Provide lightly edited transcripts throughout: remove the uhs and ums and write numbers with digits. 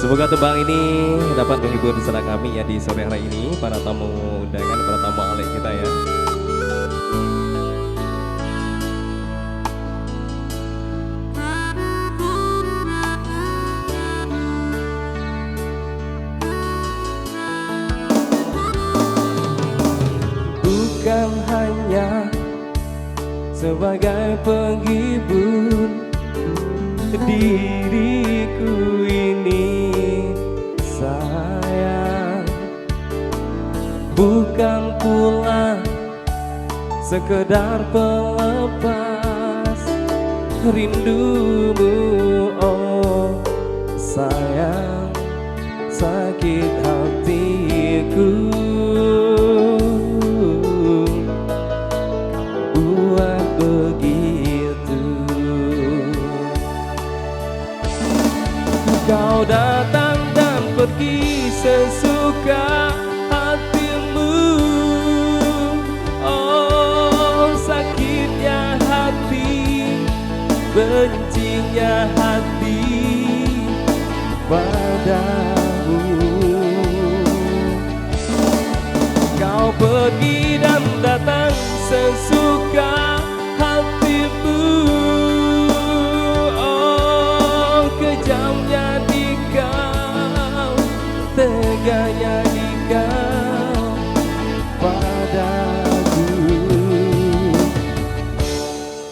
Semoga tembang ini dapat menghibur senang kami ya di sore hari ini, para tamu undangan, para tamu alek kita ya. Bukan hanya sebagai penghibur diriku ini sayang, bukan pula sekedar pelepas rindumu. Oh sayang, sakit hatiku buat begitu. Kau datang dan pergi sesuka hatimu. Oh sakitnya hati, bencinya hati padamu. Kau pergi dan datang sesuka hatimu. Oh kejamnya di kau, teganya di kau padaku.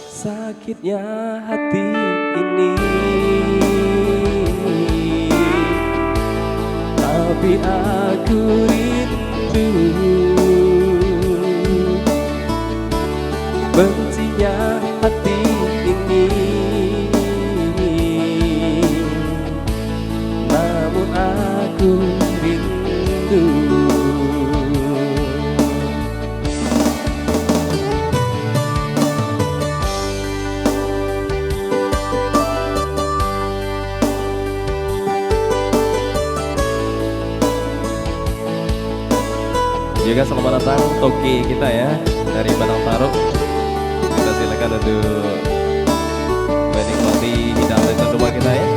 Sakitnya hati ini, tapi aku rindu. Bencinya hati ini, namun aku rindu. Juga selamat datang Toki kita ya dari Bandang Taruk. Kita silakan untuk menikmati hidangan dan rumah kita ya.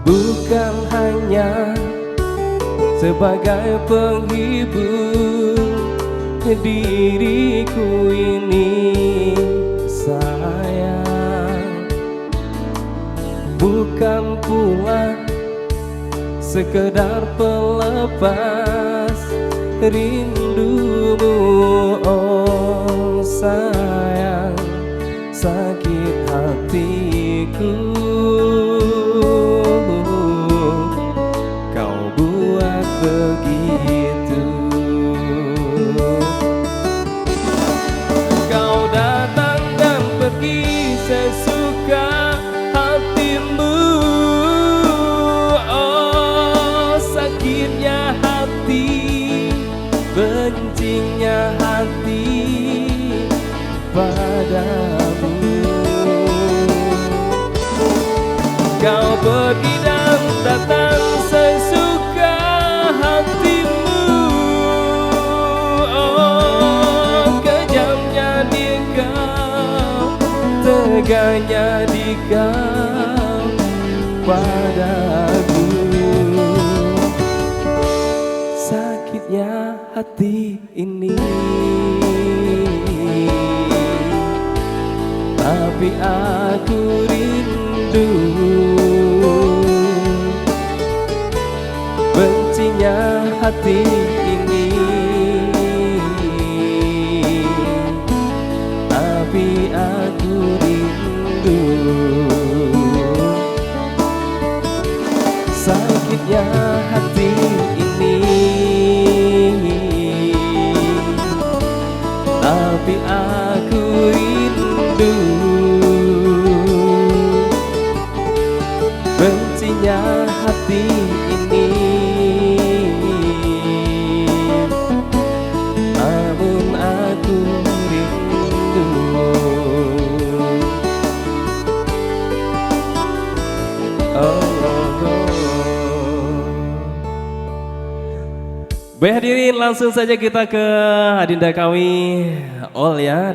Bukan hanya sebagai penghibur diriku ini sayang, bukan pula sekedar pelepas rindumu. Oh sayang, sakit hatiku begitu. Kau datang dan pergi sesuka hatimu. Oh sakitnya hati, bencinya hati padamu. Kau pergi dan datang sesuka hatimu. Oh kejamnya di kau, teganya di kau padaku. Sakitnya hati ini, tapi aku rindu. Bencinya hati ini, tapi aku rindu. Sakitnya hati ini, tapi aku rindu. Bencinya hati ini, Baik hadirin, langsung saja kita ke Adinda kami All ya.